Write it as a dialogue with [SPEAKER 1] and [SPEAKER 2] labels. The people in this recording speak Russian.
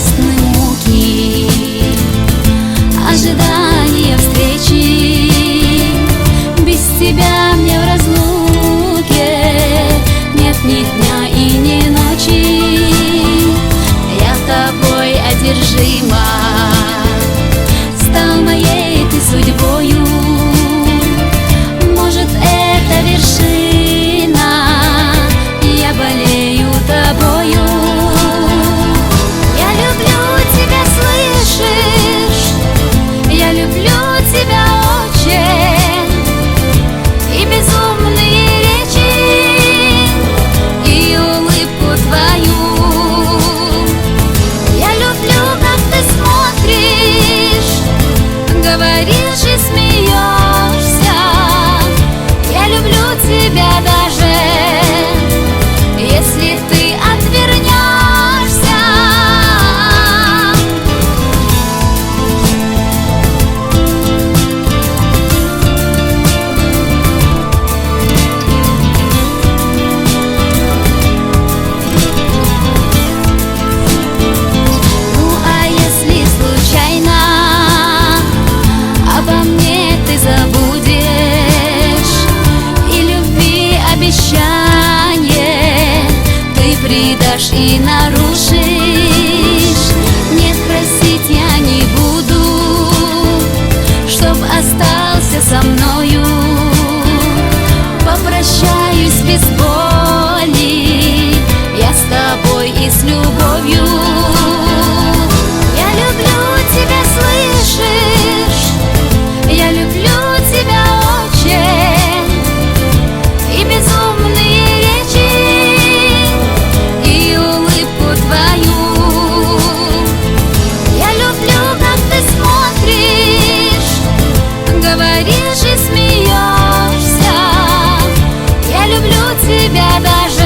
[SPEAKER 1] сны муки, ожидание встречи. Без тебя мне в разлуке нет ни дня и ни ночи. Я тобой одержима, стал моей ты судьбою. Может, это вершина, я болею тобою. Я люблю тебя, слышишь? Я люблю тебя очень. И безумные речи, и улыбку твою. Я люблю, как ты смотришь, говоришь и смеешься. Я люблю тебя даже если ты отвернешься. Ну а если случайно обо мне ты забудешь и любви обещание ты предашь и нарушишь, нет, просить я не буду, чтоб остался со мною. Попрощаюсь без боли я с тобой и с любовью. Я люблю тебя, слышишь? Я люблю тебя очень. И безумные речи, и улыбку твою. Я люблю, как ты смотришь, говоришь и смеешься. Я люблю тебя даже